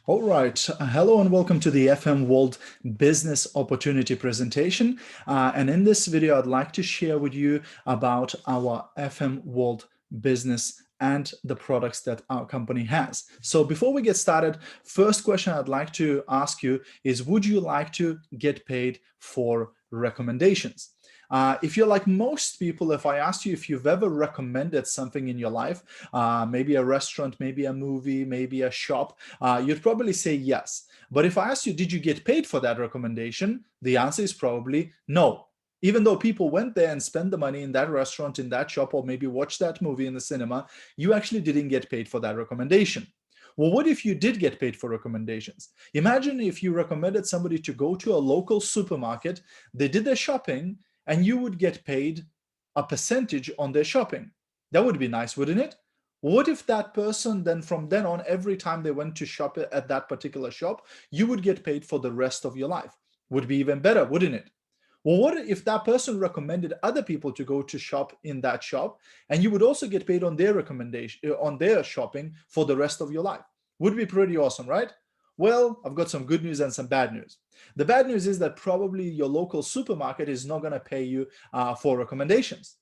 All right. Hello and welcome to the FM World Business Opportunity presentation. And in this video, I'd like to share with you about our FM World business and the products that our company has. So before we get started, first question I'd like to ask you is, would you like to get paid for recommendations? If you're like most people, if I asked you if you've ever recommended something in your life, maybe a restaurant, maybe a movie, maybe a shop, you'd probably say yes. But if I asked you, did you get paid for that recommendation? The answer is probably no. Even though people went there and spent the money in that restaurant, in that shop, or maybe watched that movie in the cinema, you actually didn't get paid for that recommendation. Well, what if you did get paid for recommendations? Imagine if you recommended somebody to go to a local supermarket, they did their shopping, and you would get paid a percentage on their shopping. That would be nice, wouldn't it? What if that person then from then on, every time they went to shop at that particular shop, you would get paid for the rest of your life? Would be even better, wouldn't it? Well, what if that person recommended other people to go to shop in that shop, and you would also get paid on their recommendation, on their shopping for the rest of your life? Would be pretty awesome, right? Well, I've got some good news and some bad news. The bad news is that probably your local supermarket is not going to pay you for recommendations.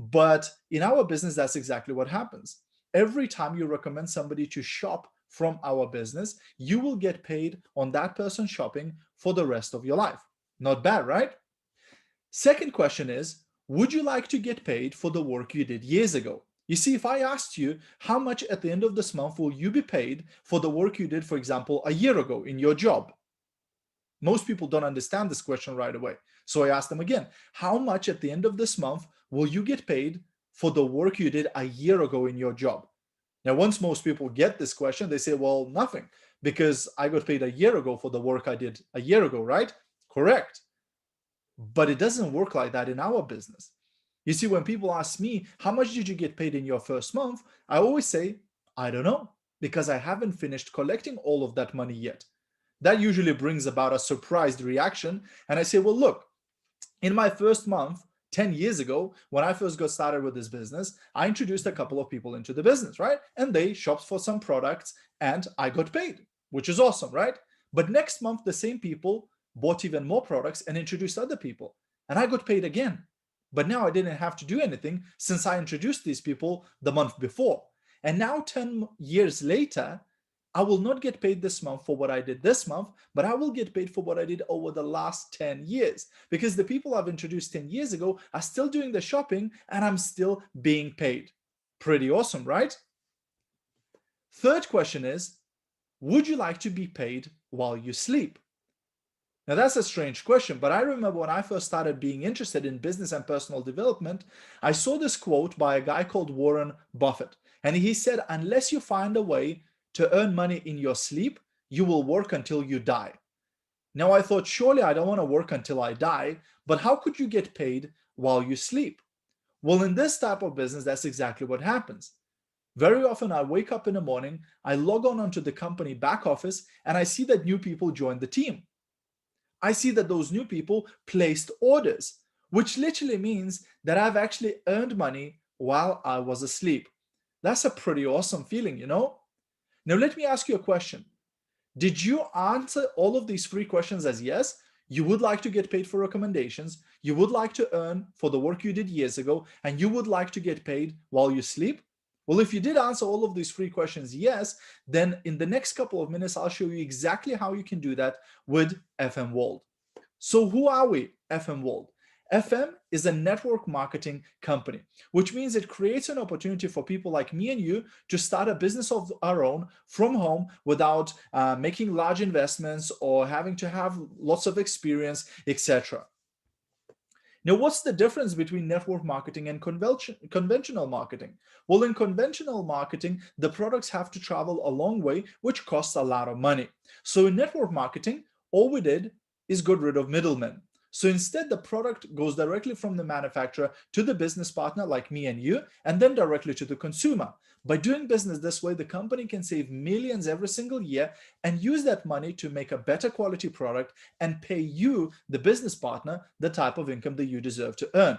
But in our business, that's exactly what happens. Every time you recommend somebody to shop from our business, you will get paid on that person shopping for the rest of your life. Not bad, right? Second question is, would you like to get paid for the work you did years ago? You see, if I asked you how much at the end of this month will you be paid for the work you did, for example, a year ago in your job? Most people don't understand this question right away. So I asked them again, how much at the end of this month will you get paid for the work you did a year ago in your job? Now, once most people get this question, they say, well, nothing, because I got paid a year ago for the work I did a year ago, right? Correct. But it doesn't work like that in our business. You see, when people ask me, how much did you get paid in your first month? I always say, I don't know, because I haven't finished collecting all of that money yet. That usually brings about a surprised reaction. And I say, well, look, in my first month, 10 years ago, when I first got started with this business, I introduced a couple of people into the business, right? And they shopped for some products and I got paid, which is awesome, right? But next month, the same people bought even more products and introduced other people, and I got paid again. But now I didn't have to do anything since I introduced these people the month before. And now 10 years later, I will not get paid this month for what I did this month, but I will get paid for what I did over the last 10 years, because the people I've introduced 10 years ago are still doing the shopping and I'm still being paid. Pretty awesome, right? Third question is, would you like to be paid while you sleep? Now, that's a strange question, but I remember when I first started being interested in business and personal development, I saw this quote by a guy called Warren Buffett. And he said, unless you find a way to earn money in your sleep, you will work until you die. Now, I thought, surely I don't want to work until I die, but how could you get paid while you sleep? Well, in this type of business, that's exactly what happens. Very often, I wake up in the morning, I log on onto the company back office, and I see that new people join the team. I see that those new people placed orders, which literally means that I've actually earned money while I was asleep. That's a pretty awesome feeling, you know? Now, let me ask you a question. Did you answer all of these three questions as yes? You would like to get paid for recommendations, you would like to earn for the work you did years ago, and you would like to get paid while you sleep? Well, if you did answer all of these three questions yes, then in the next couple of minutes, I'll show you exactly how you can do that with FM World. So who are we, FM World? FM is a network marketing company, which means it creates an opportunity for people like me and you to start a business of our own from home without making large investments or having to have lots of experience, etc. Now, what's the difference between network marketing and conventional marketing? Well, in conventional marketing, the products have to travel a long way, which costs a lot of money. So in network marketing, all we did is got rid of middlemen. So instead, the product goes directly from the manufacturer to the business partner like me and you, and then directly to the consumer. By doing business this way, the company can save millions every single year and use that money to make a better quality product and pay you, the business partner, the type of income that you deserve to earn.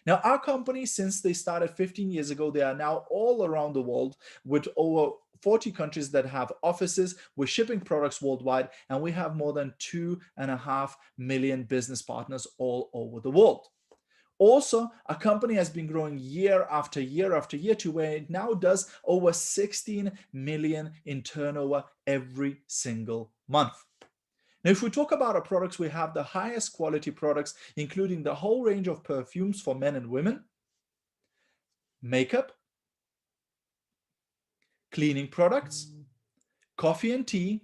Now, our company, since they started 15 years ago, they are now all around the world with over 40 countries that have offices. We're shipping products worldwide, and we have more than 2.5 million business partners all over the world. Also, our company has been growing year after year after year to where it now does over 16 million in turnover every single month. Now, if we talk about our products, we have the highest quality products, including the whole range of perfumes for men and women, makeup, cleaning products, coffee and tea,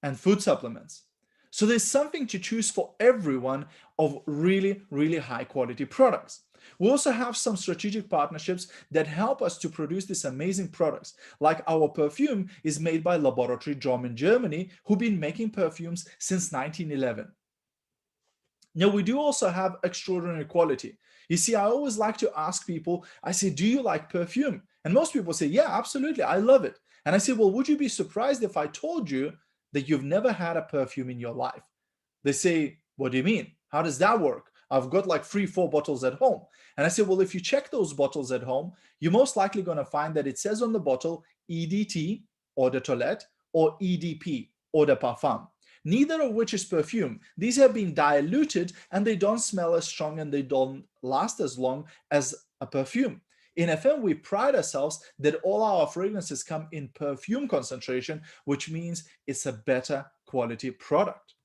and food supplements. So there's something to choose for everyone of really, really high quality products. We also have some strategic partnerships that help us to produce these amazing products. Like our perfume is made by Laboratory Drum in Germany, who've been making perfumes since 1911. Now, we do also have extraordinary quality. You see, I always like to ask people, I say, do you like perfume? And most people say, yeah, absolutely, I love it. And I say, well, would you be surprised if I told you that you've never had a perfume in your life? They say, what do you mean? How does that work? I've got like 3-4 bottles at home. And I say, well, if you check those bottles at home, you're most likely going to find that it says on the bottle EDT, eau de toilette, or EDP, eau de parfum. Neither of which is perfume. These have been diluted and they don't smell as strong and they don't last as long as a perfume. In FM, we pride ourselves that all our fragrances come in perfume concentration, which means it's a better quality product.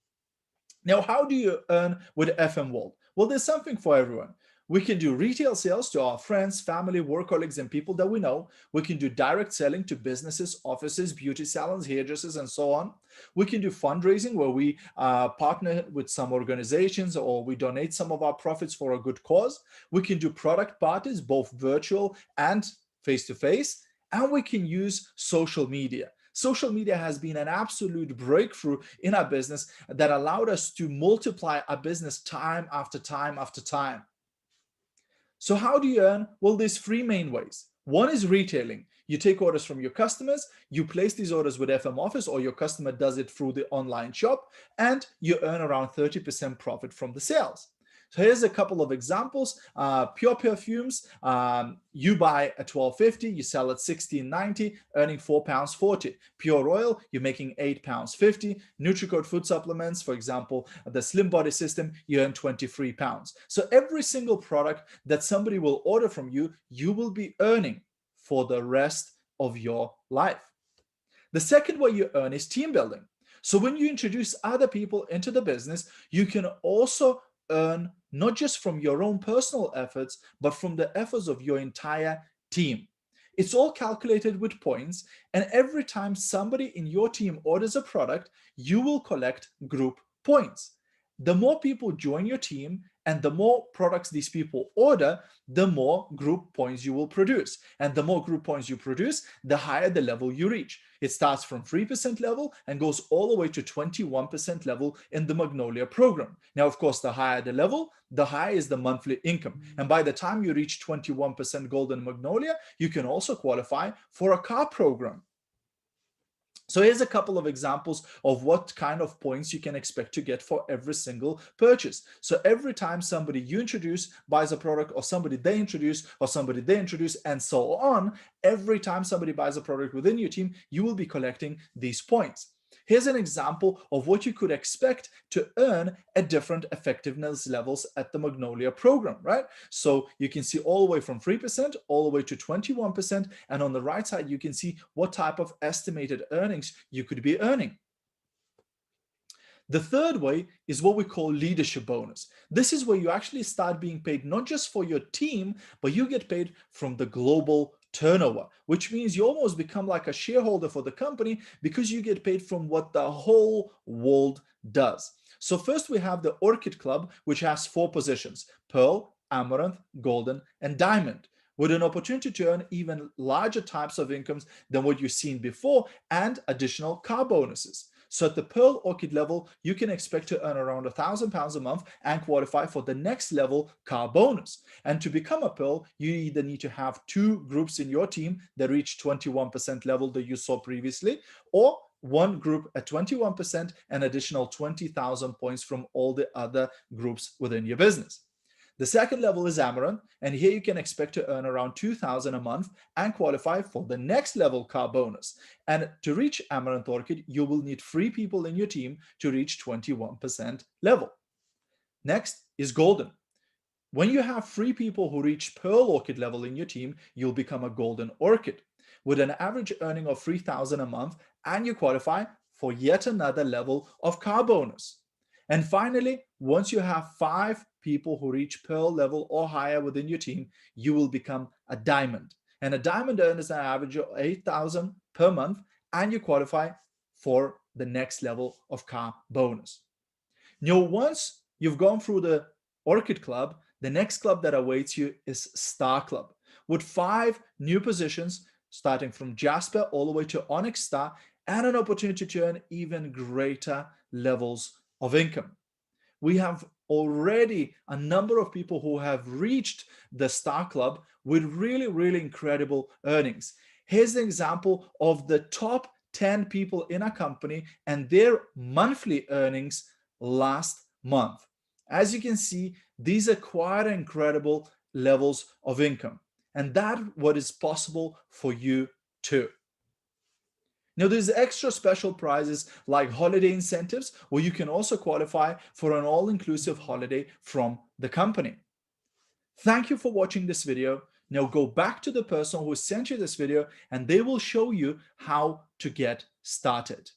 Now, how do you earn with FM World? Well, there's something for everyone. We can do retail sales to our friends, family, work colleagues, and people that we know. We can do direct selling to businesses, offices, beauty salons, hairdressers, and so on. We can do fundraising where we partner with some organizations or we donate some of our profits for a good cause. We can do product parties, both virtual and face-to-face. And we can use social media. Social media has been an absolute breakthrough in our business that allowed us to multiply our business time after time after time. So how do you earn? Well, there's 3 main ways. One is retailing. You take orders from your customers, you place these orders with FM Office, or your customer does it through the online shop, and you earn around 30% profit from the sales. So here's a couple of examples. Pure Perfumes, you buy at £12.50, you sell at £16.90, earning £4.40. Pure Oil, you're making £8.50. Nutricode Food Supplements, for example, the Slim Body System, you earn £23. So every single product that somebody will order from you, you will be earning for the rest of your life. The second way you earn is team building. So when you introduce other people into the business, you can also earn not just from your own personal efforts, but from the efforts of your entire team. It's all calculated with points, and every time somebody in your team orders a product, you will collect group points. The more people join your team and the more products these people order, the more group points you will produce. And the more group points you produce, the higher the level you reach. It starts from 3% level and goes all the way to 21% level in the Magnolia program. Now, of course, the higher the level, the higher is the monthly income. And by the time you reach 21% Golden Magnolia, you can also qualify for a car program. So here's a couple of examples of what kind of points you can expect to get for every single purchase. So every time somebody you introduce buys a product, or somebody they introduce, and so on, every time somebody buys a product within your team, you will be collecting these points. Here's an example of what you could expect to earn at different effectiveness levels at the Magnolia program, right? So you can see all the way from 3% all the way to 21%. And on the right side, you can see what type of estimated earnings you could be earning. The third way is what we call leadership bonus. This is where you actually start being paid not just for your team, but you get paid from the global turnover, which means you almost become like a shareholder for the company because you get paid from what the whole world does. So first we have the Orchid Club, which has 4 positions: Pearl, Amaranth, Golden, and Diamond, with an opportunity to earn even larger types of incomes than what you've seen before and additional car bonuses. So at the Pearl Orchid level, you can expect to earn around £1,000 a month and qualify for the next level car bonus. And to become a Pearl, you either need to have 2 groups in your team that reach 21% level that you saw previously, or 1 group at 21% and additional 20,000 points from all the other groups within your business. The second level is Amaranth, and here you can expect to earn around 2,000 a month and qualify for the next level car bonus. And to reach Amaranth Orchid, you will need 3 people in your team to reach 21% level. Next is Golden. When you have 3 people who reach Pearl Orchid level in your team, you'll become a Golden Orchid with an average earning of 3,000 a month, and you qualify for yet another level of car bonus. And finally, once you have 5 people who reach Pearl level or higher within your team, you will become a Diamond. And a Diamond earns an average of 8,000 per month, and you qualify for the next level of car bonus. Now, once you've gone through the Orchid Club, the next club that awaits you is Star Club, with 5 new positions starting from Jasper all the way to Onyx Star, and an opportunity to earn even greater levels of income. We have already a number of people who have reached the Star Club with really incredible earnings. Here's an example of the top 10 people in a company and their monthly earnings last month. As you can see, these are quite incredible levels of income, and that's what is possible for you too. Now, there's extra special prizes like holiday incentives, where you can also qualify for an all-inclusive holiday from the company. Thank you for watching this video. Now go back to the person who sent you this video, and they will show you how to get started.